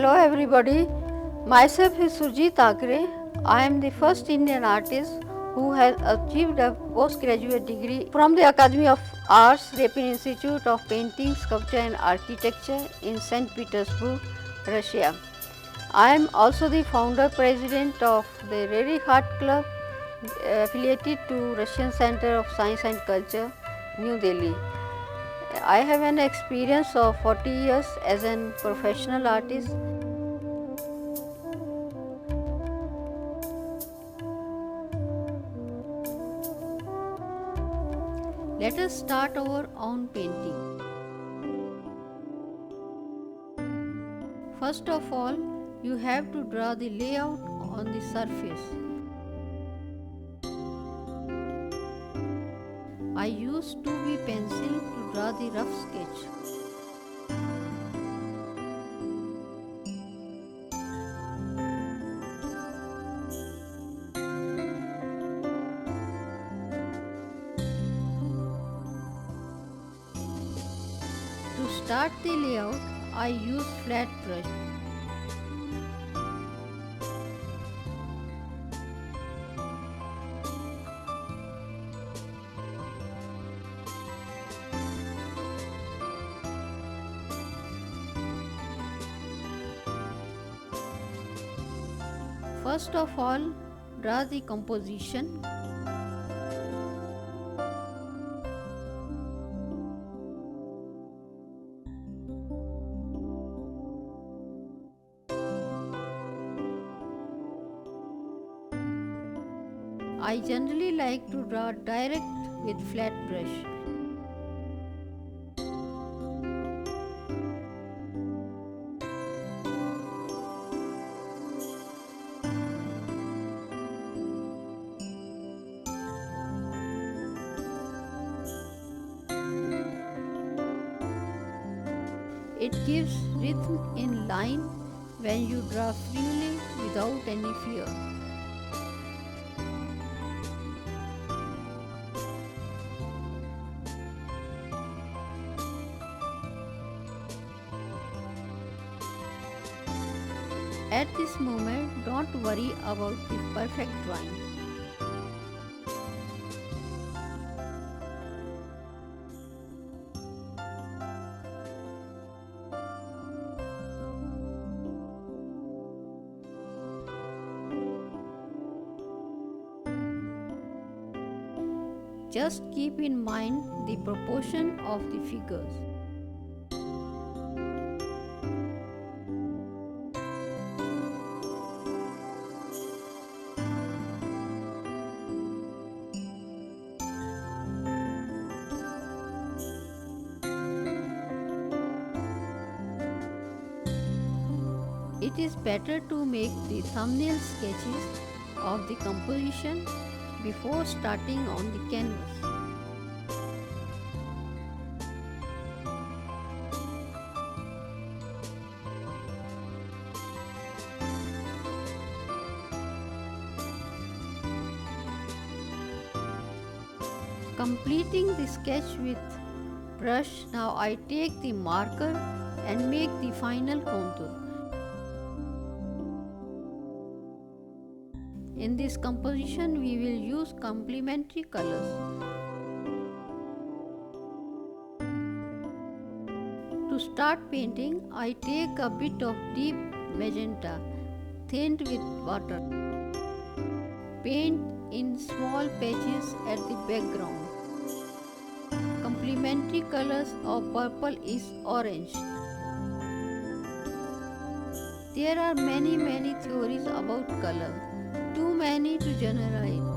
Hello everybody, myself is Surjit Thakre. I am the first Indian artist who has achieved a postgraduate degree from the Academy of Arts, Repin Institute of Painting, Sculpture and Architecture in St. Petersburg, Russia. I am also the founder president of the Rarey Art Club affiliated to Russian Center of Science and Culture, New Delhi. I have an experience of 40 years as a professional artist. Let us start our own painting. First of all, you have to draw the layout on the surface. I use 2B pencil to draw the rough sketch. To start the layout, I use flat brush. First of all, draw the composition. I generally like to draw direct with flat brush. It gives rhythm in line when you draw freely without any fear. At this moment, don't worry about the perfect drawing. Just keep in mind the proportion of the figures. It is better to make the thumbnail sketches of the composition before starting on the canvas. Completing the sketch with brush, now I take the marker and make the final contour. In this composition, we will use complementary colors. To start painting, I take a bit of deep magenta, thinned with water. Paint in small patches at the background. Complementary colors of purple is orange. There are many theories about color. Too many to generalize.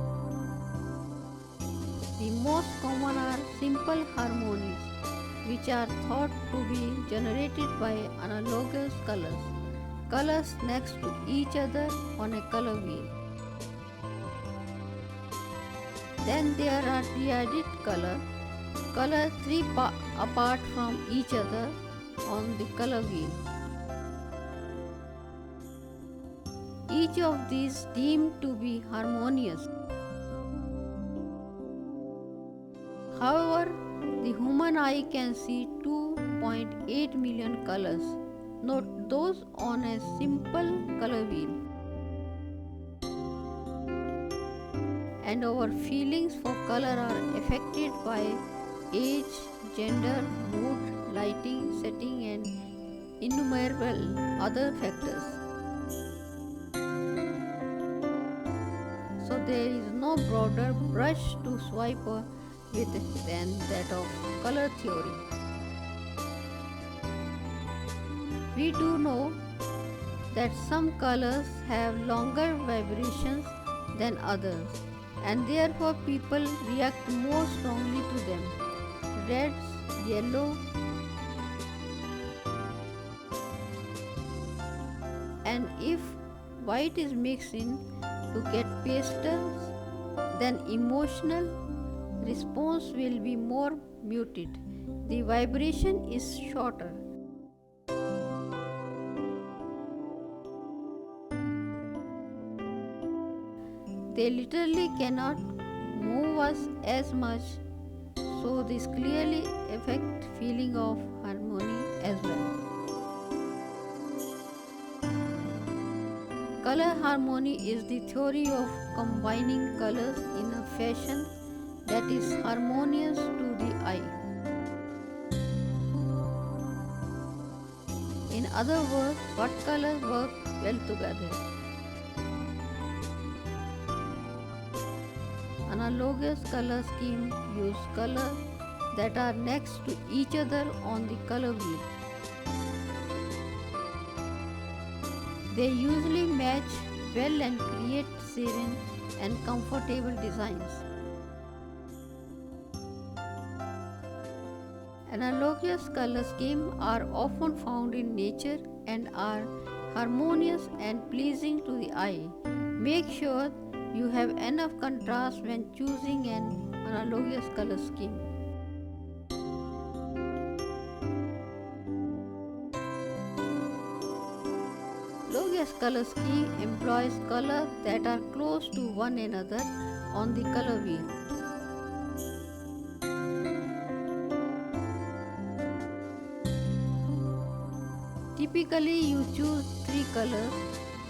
The most common are simple harmonies, which are thought to be generated by analogous colors, colors next to each other on a color wheel. Then there are triadic colors 3 apart from each other on the color wheel. Each of these deemed to be harmonious. However, the human eye can see 2.8 million colors, those on a simple color wheel. And our feelings for color are affected by age, gender, mood, lighting, setting, and innumerable other factors. So there is no broader brush to swipe with than that of color theory. We do know that some colors have longer vibrations than others, and therefore people react more strongly to them. Reds, yellow, and if white is mixed in to get pastels, then emotional response will be more muted. The vibration is shorter. They literally cannot move us as much, so this clearly affects feeling of harmony as well. Color harmony is the theory of combining colors in a fashion that is harmonious to the eye. In other words, what colors work well together? Analogous color scheme use colors that are next to each other on the color wheel. They usually match well and create serene and comfortable designs. Analogous color schemes are often found in nature and are harmonious and pleasing to the eye. Make sure you have enough contrast when choosing an analogous color scheme. Analogous color scheme employs colors that are close to one another on the color wheel. Typically you choose 3 colors,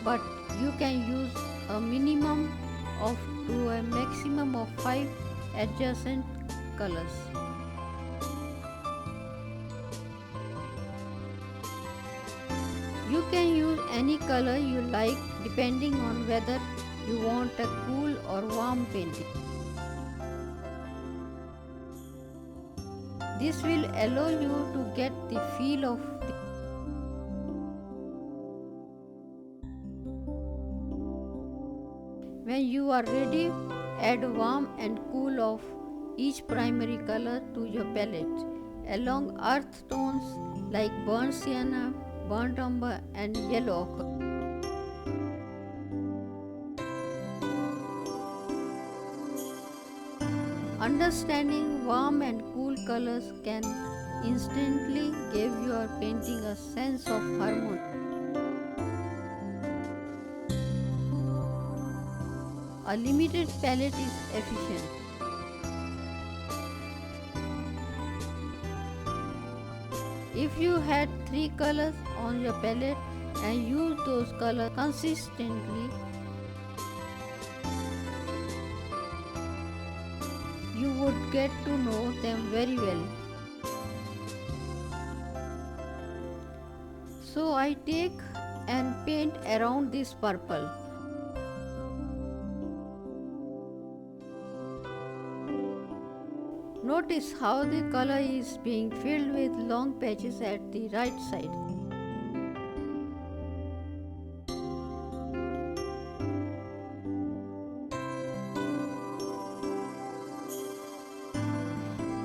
but you can use a minimum of to a maximum of 5 adjacent colors. You can use any color you like depending on whether you want a cool or warm painting. This will allow you to get the feel of the When you are ready, add warm and cool of each primary color to your palette along earth tones like burnt sienna, burnt umber and yellow ochre. Understanding warm and cool colors can instantly give your painting a sense of harmony. A limited palette is efficient. If you had 3 colors on your palette and use those colors consistently, you would get to know them very well. So I take and paint around this purple. Notice how the color is being filled with long patches at the right side.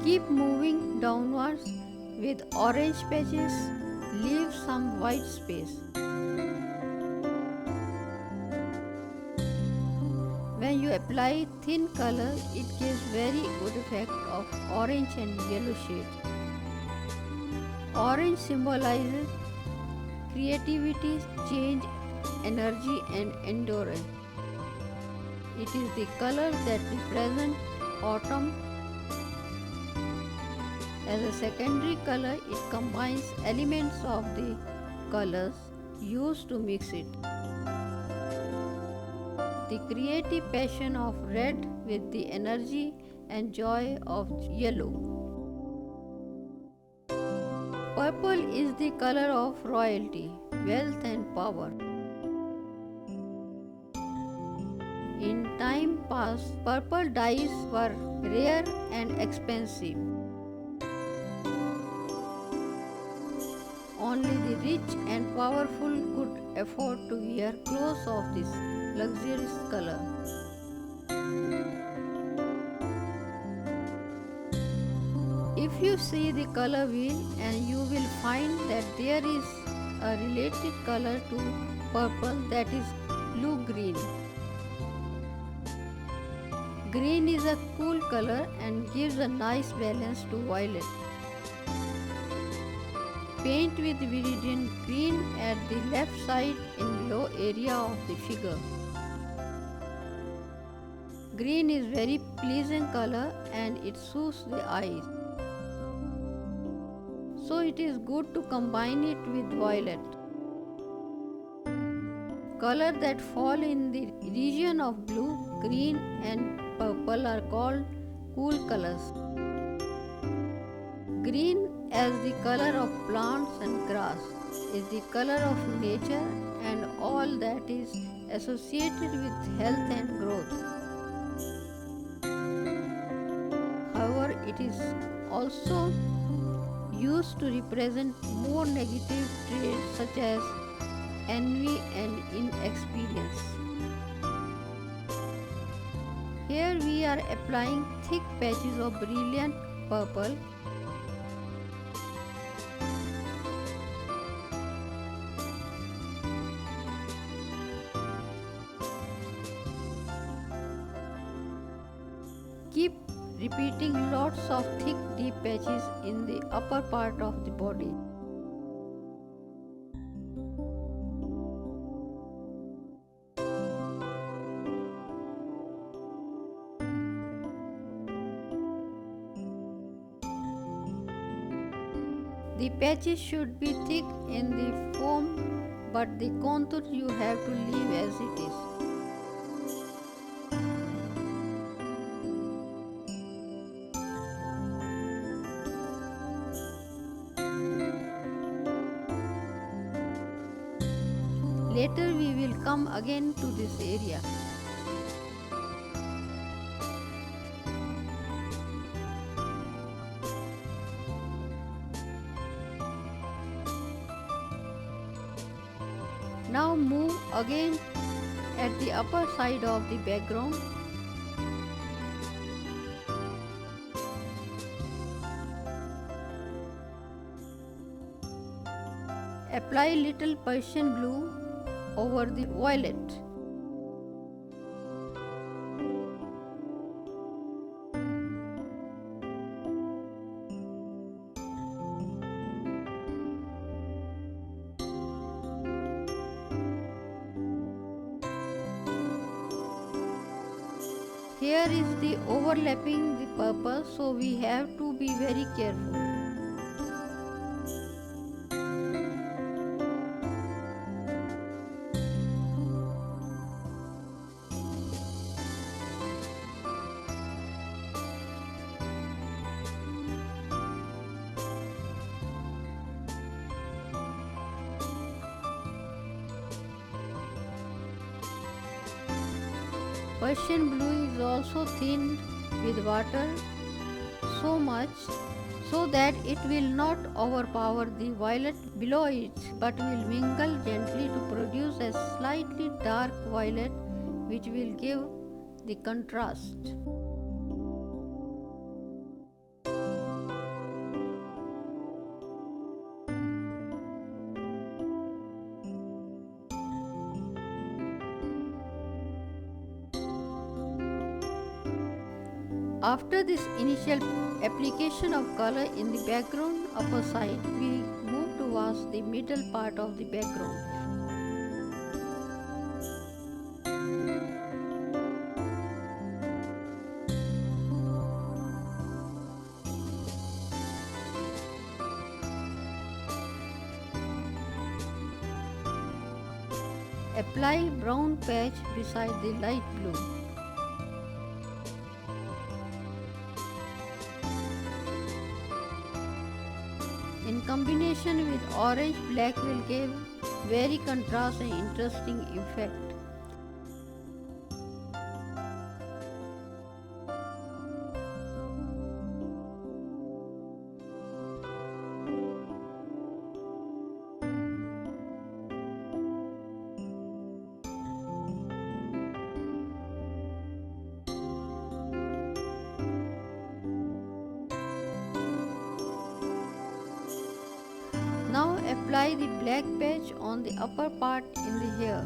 Keep moving downwards with orange patches, leave some white space. When you apply thin color, it gives very good effect of orange and yellow shades. Orange symbolizes creativity, change, energy and endurance. It is the color that represents autumn. As a secondary color, it combines elements of the colors used to mix it. The creative passion of red with the energy and joy of yellow. Purple is the color of royalty, wealth and power. In time past, purple dyes were rare and expensive. Only the rich and powerful could afford to wear clothes of this luxurious color. If you see the color wheel, and you will find that there is a related color to purple, that is blue green. Green is a cool color and gives a nice balance to violet. Paint with viridian green at the left side in below area of the figure. Green is very pleasant color and it suits the eyes. So it is good to combine it with violet. Color that fall in the region of blue, green and purple are called cool colors. Green, as the color of plants and grass, is the color of nature and all that is associated with health and growth. However, it is also used to represent more negative traits such as envy and inexperience. Here we are applying thick patches of brilliant purple. Keep repeating lots of thick deep patches in the upper part of the body. The patches should be thick in the foam, but the contour you have to leave as it is. Later we will come again to this area. Now move again at the upper side of the background. Apply little Persian blue over the violet. Here is the overlapping the purple, so we have to be very careful. Persian blue is also thinned with water so much so that it will not overpower the violet below it, but will mingle gently to produce a slightly dark violet which will give the contrast. After this initial application of color in the background upper side, we move towards the middle part of the background. apply brown patch beside the light blue. In combination with orange, black will give very contrast and interesting effect. Now apply the black patch on the upper part in the hair.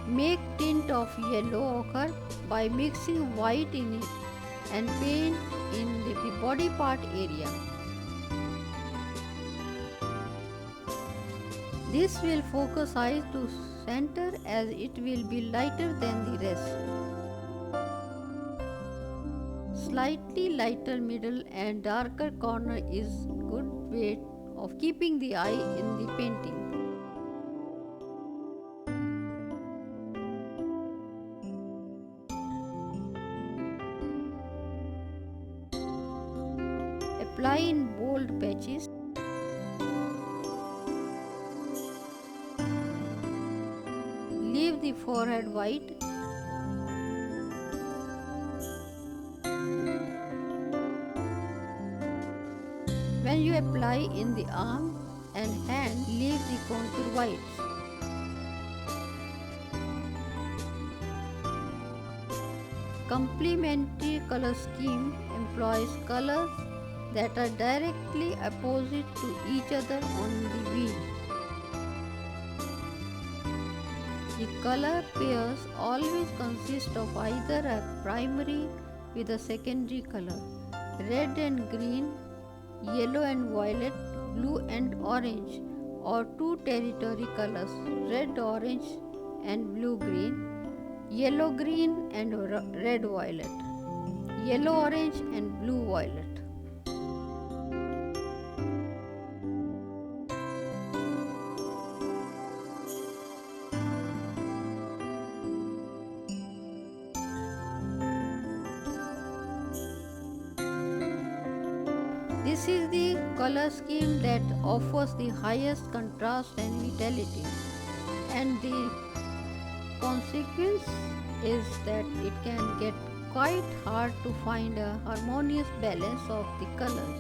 Make tint of yellow occur by mixing white in it and paint in the body part area. This will focus eyes to center as it will be lighter than the rest. Slightly lighter middle and darker corner is good way of keeping the eye in the painting. Apply in bold patches. Leave the forehead white. When you apply in the arm and hand, leave the contour white. Complementary color scheme employs colors that are directly opposite to each other on the wheel. The color pairs always consist of either a primary with a secondary color, red and green, yellow and violet, blue and orange, or two territory colors, red orange and blue green, yellow green and red violet, yellow orange and blue violet. This is the color scheme that offers the highest contrast and vitality, and the consequence is that it can get quite hard to find a harmonious balance of the colors.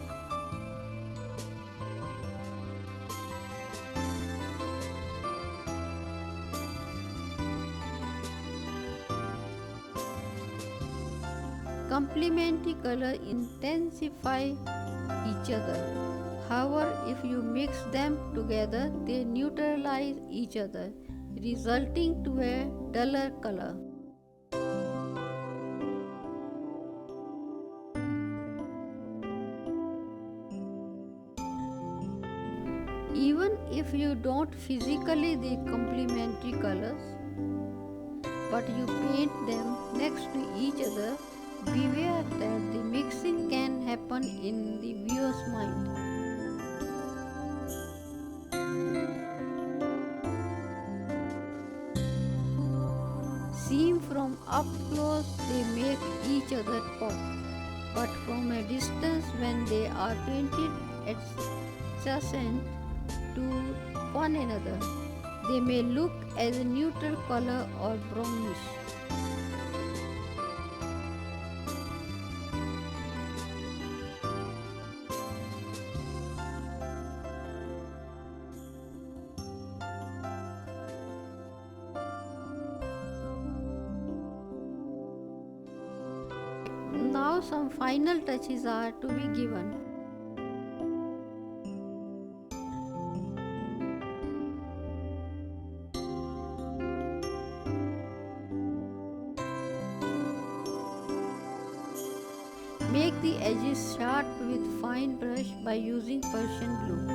Complementary color intensify each other. However, if you mix them together, they neutralize each other, resulting to a duller color. Even if you don't physically the complementary colors, but you paint them next to each other, beware that the mixing can happen in the viewer's mind. Seen from up close, they make each other pop, but from a distance, when they are painted adjacent to one another, they may look as a neutral color or brownish. Now some final touches are to be given. Make the edges sharp with fine brush by using Persian glue.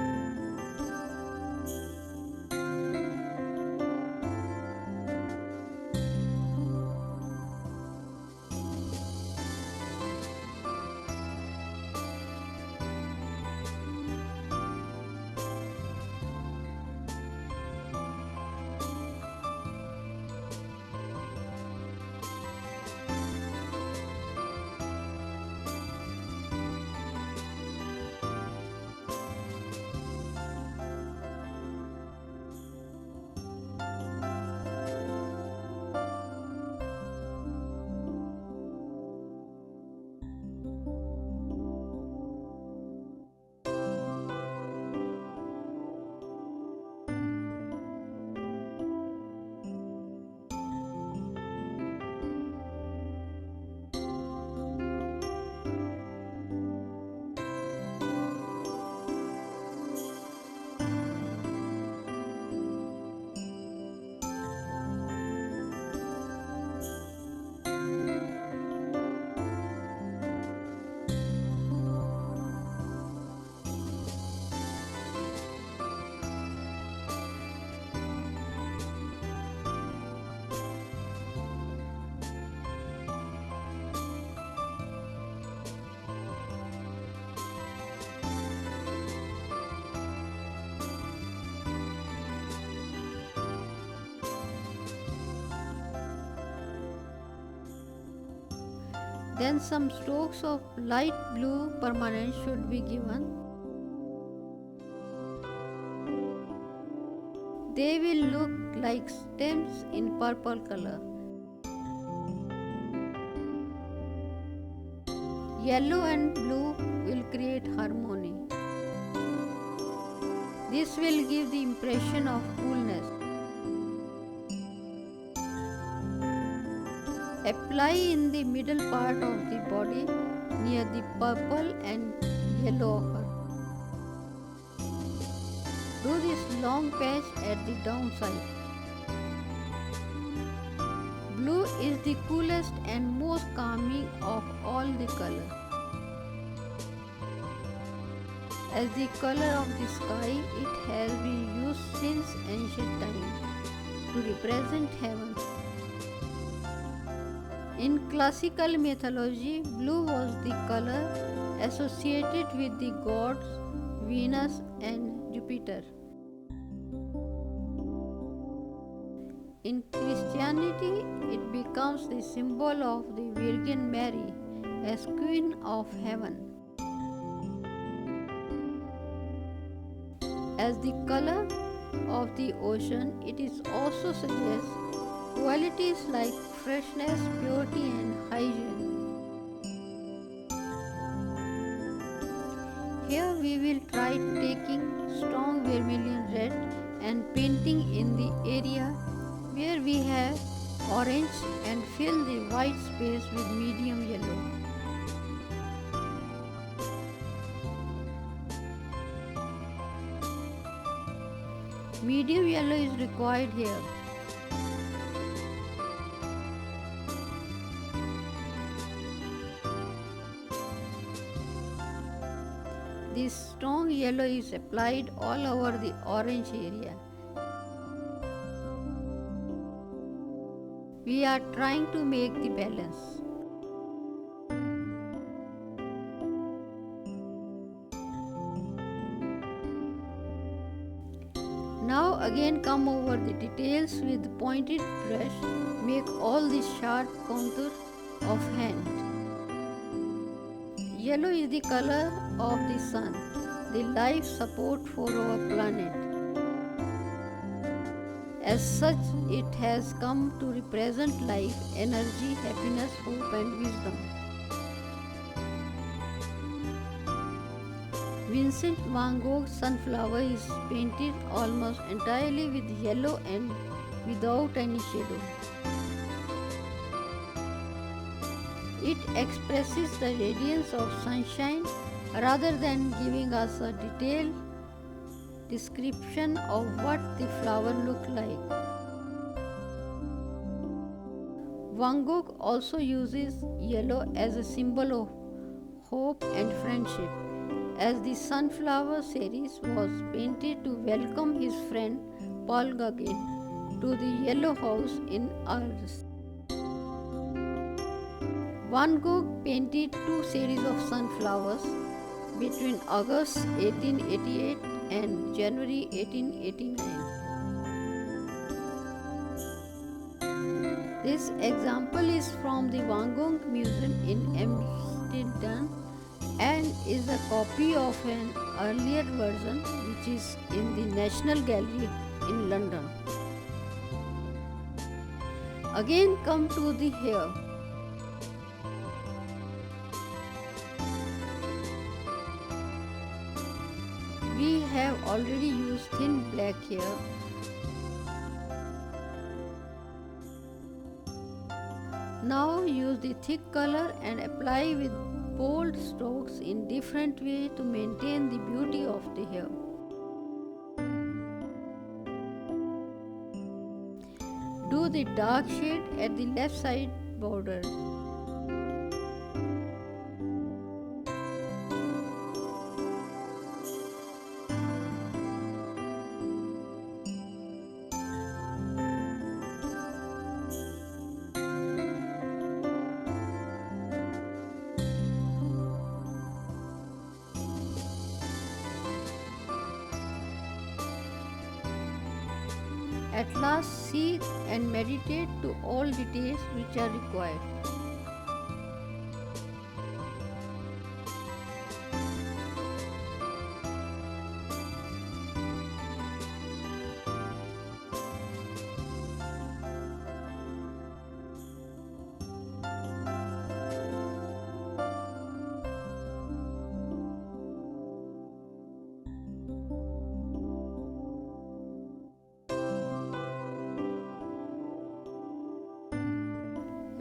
Then some strokes of light blue permanent should be given. They will look like stems in purple color. Yellow and blue will create harmony. This will give the impression of coolness. Apply in the middle part of the body near the purple and yellow ochre. Do this long patch at the downside. Blue is the coolest and most calming of all the colors. As the color of the sky, it has been used since ancient times to represent heaven. In classical mythology, blue was the color associated with the gods Venus and Jupiter. In Christianity, it becomes the symbol of the Virgin Mary as Queen of Heaven. As the color of the ocean, it is also suggests qualities like freshness, purity and hygiene. Here we will try taking strong vermilion red and painting in the area where we have orange and fill the white space with medium yellow. Medium yellow is required here. This strong yellow is applied all over the orange area. We are trying to make the balance. Now again come over the details with pointed brush, make all the sharp contour of hand. Yellow is the color of the sun, the life support for our planet. As such, it has come to represent life, energy, happiness, hope and wisdom. Vincent van Gogh's sunflower is painted almost entirely with yellow and without any shadow. It expresses the radiance of sunshine rather than giving us a detailed description of what the flower looks like. Van Gogh also uses yellow as a symbol of hope and friendship, as the Sunflower series was painted to welcome his friend Paul Gauguin to the Yellow House in Arles. Van Gogh painted two series of sunflowers between August 1888 and January 1889. This example is from the Van Gogh Museum in Amsterdam and is a copy of an earlier version which is in the National Gallery in London. Again come to the hair. We have already used thin black hair. Now use the thick color and apply with bold strokes in different way to maintain the beauty of the hair. Do the dark shade at the left side border. At last, see and meditate to all details which are required.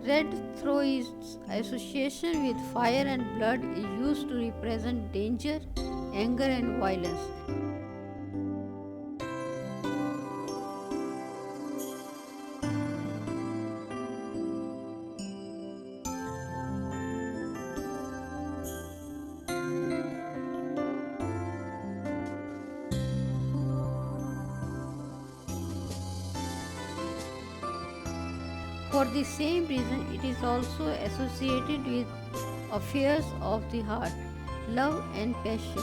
Red, through its association with fire and blood, is used to represent danger, anger, and violence. For the same reason, it is also associated with affairs of the heart, love, and passion.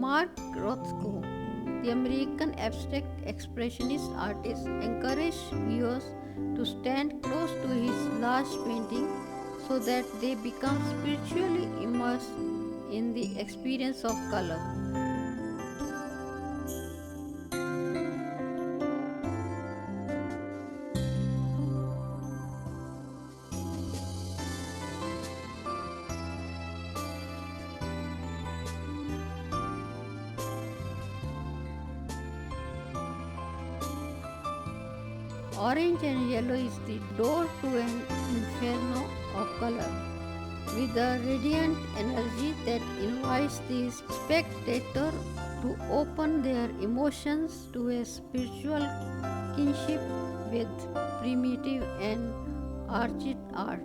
Mark Rothko, the American abstract expressionist artist, encouraged viewers to stand close to his last painting so that they become spiritually immersed in the experience of color. Orange and yellow is the door to an inferno of color, with a radiant energy that invites the spectator to open their emotions to a spiritual kinship with primitive and arched art.